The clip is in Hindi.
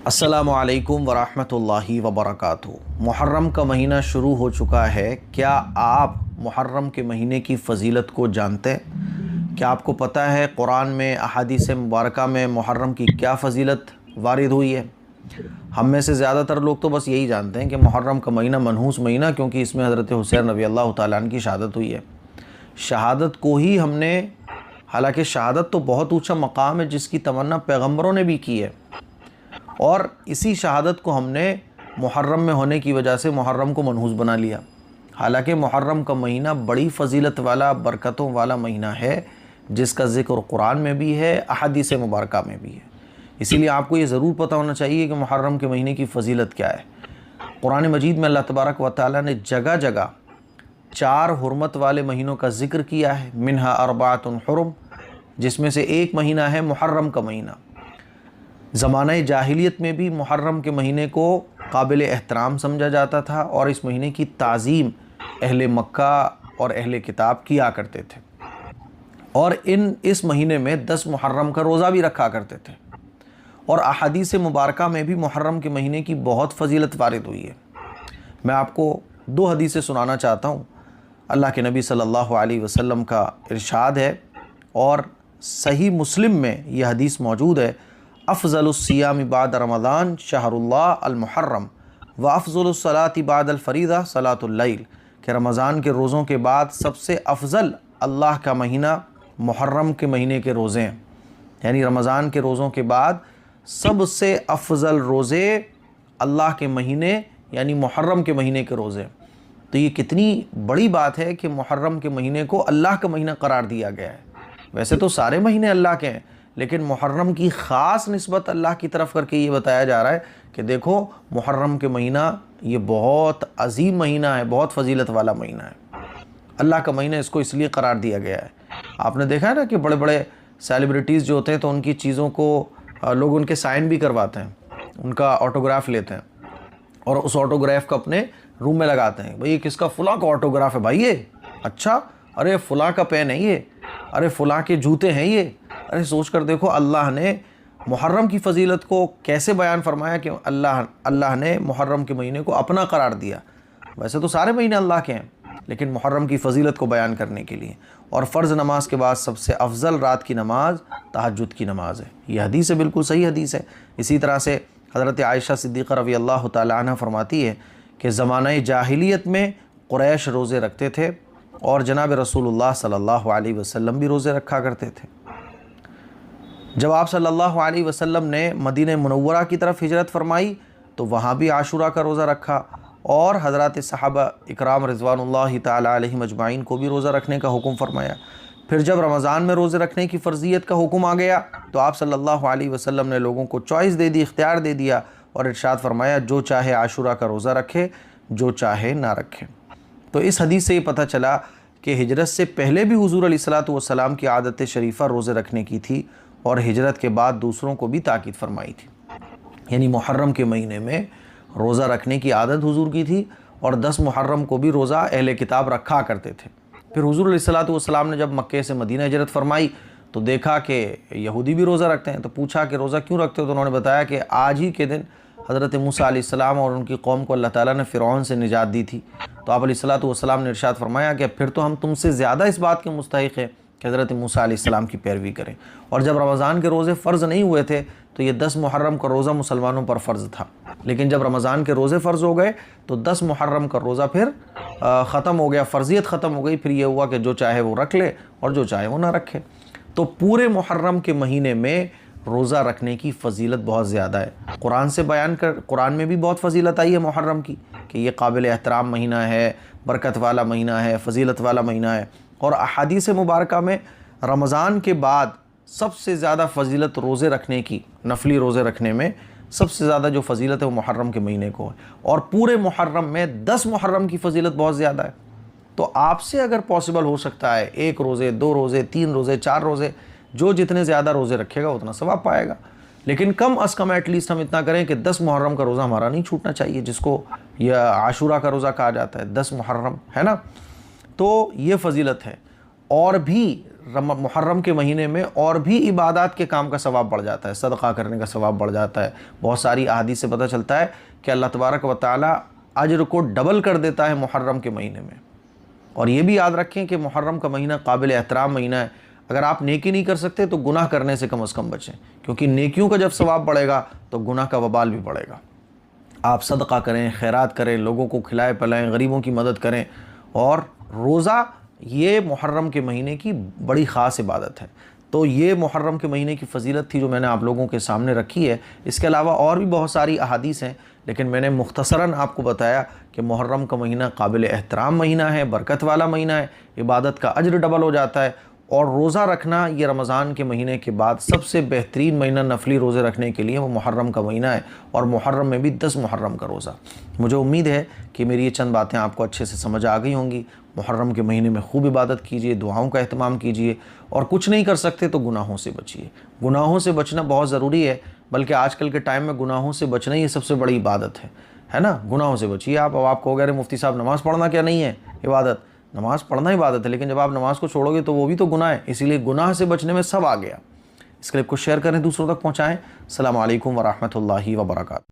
अस्सलामुअलैकुम वरहमतुल्लाहि वबरकातुहू। मुहर्रम का महीना शुरू हो चुका है। क्या आप मुहर्रम के महीने की फ़जीलत को जानते हैं? क्या आपको पता है कुरान में अहादीस मुबारका में मुहर्रम की क्या फ़जीलत वारिद हुई है? हम में से ज़्यादातर लोग तो बस यही जानते हैं कि मुहर्रम का महीना मनहूस महीना, क्योंकि इसमें हज़रत हुसैन रज़ी अल्लाह तआला अन्हु की शहादत हुई है। शहादत को ही हमने, हालांकि शहादत तो बहुत ऊँचा मकाम है जिसकी तमन्ना पैगम्बरों ने भी की है, और इसी शहादत को हमने मुहर्रम में होने की वजह से मुहर्रम को मनहूस बना लिया। हालांकि मुहर्रम का महीना बड़ी फ़जीलत वाला, बरकतों वाला महीना है, जिसका ज़िक्र कुरान में भी है, अहादीस मुबारका में भी है। इसीलिए आपको ये ज़रूर पता होना चाहिए कि मुहर्रम के महीने की फ़जीलत क्या है। कुरान मजीद में अल्लाह तबारक व तआला ने जगह जगह 4 हुर्मत वाले महीनों का ज़िक्र किया है। मिनहा अरबातुन हुरुम, जिसमें से एक महीना है मुहर्रम का महीना। ज़माने जाहिलियत में भी मुहर्रम के महीने को काबिल एहतराम समझा जाता था, और इस महीने की ताज़ीम अहले मक्का और अहले किताब किया करते थे, और इस महीने में 10 मुहर्रम का रोज़ा भी रखा करते थे। और अहादीस मुबारका में भी मुहर्रम के महीने की बहुत फ़जीलत वारिद हुई है। मैं आपको 2 हदीसें सुनाना चाहता हूँ। अल्लाह के नबी सल्लल्लाहु अलैहि वसल्लम का इरशाद है, और सही मुस्लिम में यह हदीस मौजूद है, अफ़ज़लुस्सियाम बाद रमज़ान शहरुल्लाह अल-मुहर्रम व अफ़ज़लुस्सलाति बाद अल-फ़रीदा सलातुल लैल, कि रमज़ान के रोज़ों के बाद सबसे अफ़ज़ल अल्लाह का महीना मुहर्रम के महीने के रोज़े हैं। यानी रमज़ान के रोज़ों के बाद सबसे अफ़ज़ल रोज़े अल्लाह के महीने यानी मुहर्रम के महीने के रोज़े। तो ये कितनी बड़ी बात है कि मुहर्रम के महीने को अल्लाह का महीना करार दिया गया है। वैसे तो सारे महीने अल्लाह के हैं, लेकिन मुहर्रम की ख़ास निस्बत अल्लाह की तरफ करके ये बताया जा रहा है कि देखो मुहर्रम के महीना ये बहुत अजीम महीना है, बहुत फ़जीलत वाला महीना है। अल्लाह का महीना इसको इसलिए करार दिया गया है। आपने देखा है ना कि बड़े बड़े सेलिब्रिटीज़ जो होते हैं तो उनकी चीज़ों को लोग उनके साइन भी करवाते हैं, उनका ऑटोग्राफ लेते हैं, और उस ऑटोग्राफ को अपने रूम में लगाते हैं। भाई ये किसका? फ़ुला का ऑटोग्राफ है भाई ये। अच्छा, अरे फ़ुला का पेन है ये, अरे फ़ुला के जूते हैं ये। अरे सोच कर देखो अल्लाह ने मुहर्रम की फ़जीलत को कैसे बयान फरमाया कि अल्लाह ने मुहर्रम के महीने को अपना करार दिया। वैसे तो सारे महीने अल्लाह के हैं, लेकिन मुहर्रम की फ़जीलत को बयान करने के लिए। और फ़र्ज़ नमाज के बाद सबसे अफजल रात की नमाज तहज्जुद की नमाज है। यह हदीस है, बिल्कुल सही हदीस है। इसी तरह से हज़रत आयशा सिद्दीक़ा रज़ी अल्लाह तआला अन्हा फरमाती है कि ज़माने जाहिलियत में कुरैश रोज़े रखते थे, और जनाब रसूलुल्लाह सल्लल्लाहु अलैहि वसल्लम भी रोज़े रखा करते थे। जब आप सल्लल्लाहु अलैहि वसल्लम ने मदीना मुनव्वरा की तरफ हिजरत फरमाई तो वहाँ भी आशूरा का रोज़ा रखा, और हज़रात सहाबा इकराम रिज़वानुल्लाहि ताला अलैहिम अजमाइन को भी रोज़ा रखने का हुक्म फरमाया। फिर जब रमज़ान में रोज़े रखने की फ़र्ज़ियत का हुक्म आ गया तो आप सल्लल्लाहु अलैहि वसल्लम ने लोगों को चॉइस दे दी, इख्तियार दे दिया, और इरशाद फरमाया जो चाहे आशूरा का रोज़ा रखे, जो चाहे ना रखे। तो इस हदीस से ये पता चला कि हिजरत से पहले भी हुज़ूर अलैहिस्सलातु वस्सलाम की आदत शरीफ़ा रोज़े रखने की थी, और हिजरत के बाद दूसरों को भी ताकीद फरमाई थी। यानी मुहर्रम के महीने में रोज़ा रखने की आदत हुजूर की थी, और 10 मुहर्रम को भी रोज़ा अहले किताब रखा करते थे। फिर हुजूर अलैहिस्सलातु वस्सलाम ने जब मक्के से मदीना हिजरत फरमाई तो देखा कि यहूदी भी रोज़ा रखते हैं, तो पूछा कि रोज़ा क्यों रखते हो? तो उन्होंने बताया कि आज ही के दिन हज़रत मूसा अलैहिस्सलाम और उनकी कौम को अल्लाह ताला ने फ़िरौन से निजात दी थी। तो आप अलैहिस्सलातु वस्सलाम ने इरशाद फरमाया कि फिर तो हम तुमसे ज़्यादा इस बात के मुस्तहिक़ हैं कि हज़रत मूसा अलैहिस्सलाम की पैरवी करें। और जब रमज़ान के रोज़े फ़र्ज़ नहीं हुए थे तो ये 10 मुहर्रम का रोज़ा मुसलमानों पर फ़र्ज़ था, लेकिन जब रमज़ान के रोज़े फ़र्ज़ हो गए तो 10 मुहर्रम का रोज़ा फिर ख़त्म हो गया, फ़र्ज़ियत ख़त्म हो गई। फिर ये हुआ कि जो चाहे वो रख ले और जो चाहे वो ना रखे। तो पूरे मुहर्रम के महीने में रोज़ा रखने की फ़जीलत बहुत ज़्यादा है। कुरान में भी बहुत फ़जीलत आई है मुहर्रम की, कि ये काबिल एहतराम महीना है, बरकत वाला महीना है, फ़जीलत वाला महीना है। और अहादीस मुबारका में रमज़ान के बाद सबसे ज़्यादा फ़जीलत रोज़े रखने की, नफली रोज़े रखने में सबसे ज़्यादा जो फ़जीलत है वो मुहर्रम के महीने को है, और पूरे मुहर्रम में 10 मुहर्रम की फ़जीलत बहुत ज़्यादा है। तो आपसे अगर पॉसिबल हो सकता है 1 रोज़े, 2 रोज़े, 3 रोज़े, 4 रोज़े, जो जितने ज़्यादा रोज़े रखेगा उतना सवाब पाएगा। लेकिन कम अज़ कम एटलीस्ट हम इतना करें कि 10 मुहर्रम का रोज़ा हमारा नहीं छूटना चाहिए, जिसको यह आशूरा का रोज़ा कहा जाता है, 10 मुहर्रम, है ना। तो ये फ़जीलत है। और भी मुहर्रम के महीने में और भी इबादत के काम का सवाब बढ़ जाता है, सदका करने का सवाब बढ़ जाता है। बहुत सारी अहादीस से पता चलता है कि अल्लाह तबारक व तआला अज्र को डबल कर देता है मुहर्रम के महीने में। और ये भी याद रखें कि मुहर्रम का महीना काबिल एहतराम महीना है। अगर आप नेकी नहीं कर सकते तो गुनाह करने से कम बचें, क्योंकि नेकियों का जब सवाब बढ़ेगा तो गुनाह का वबाल भी बढ़ेगा। आप सदका करें, खैरात करें, लोगों को खिलाएं पिलाएं, गरीबों की मदद करें। और रोज़ा ये मुहर्रम के महीने की बड़ी ख़ास इबादत है। तो ये मुहर्रम के महीने की फ़जीलत थी जो मैंने आप लोगों के सामने रखी है। इसके अलावा और भी बहुत सारी अहादीस हैं, लेकिन मैंने मुख्तसरन आपको बताया कि मुहर्रम का महीना काबिल एहतराम महीना है, बरकत वाला महीना है, इबादत का अज्र डबल हो जाता है। और रोज़ा रखना ये रमज़ान के महीने के बाद सबसे बेहतरीन महीना नफली रोज़े रखने के लिए वो मुहर्रम का महीना है, और मुहर्रम में भी 10 मुहर्रम का रोज़ा। मुझे उम्मीद है कि मेरी ये चंद बातें आपको अच्छे से समझ आ गई होंगी। मुहर्रम के महीने में खूब इबादत कीजिए, दुआओं का एहतमाम कीजिए, और कुछ नहीं कर सकते तो गुनाहों से बचिए। गुनाहों से बचना बहुत ज़रूरी है, बल्कि आजकल के टाइम में गुनाहों से बचना ही सबसे बड़ी इबादत है ना। गुनाहों से बचिए आप। अब आप कहोगे अरे मुफ्ती साहब नमाज़ पढ़ना क्या नहीं है इबादत? नमाज़ पढ़ना इबादत है, लेकिन जब आप नमाज़ को छोड़ोगे तो वो भी तो गुनाह है। इसीलिए गुनाह से बचने में सब आ गया। इस क्लिप को शेयर करें, दूसरों तक पहुँचाएँ। अस्सलामु अलैकुम व रहमतुल्लाहि व बरकातहू।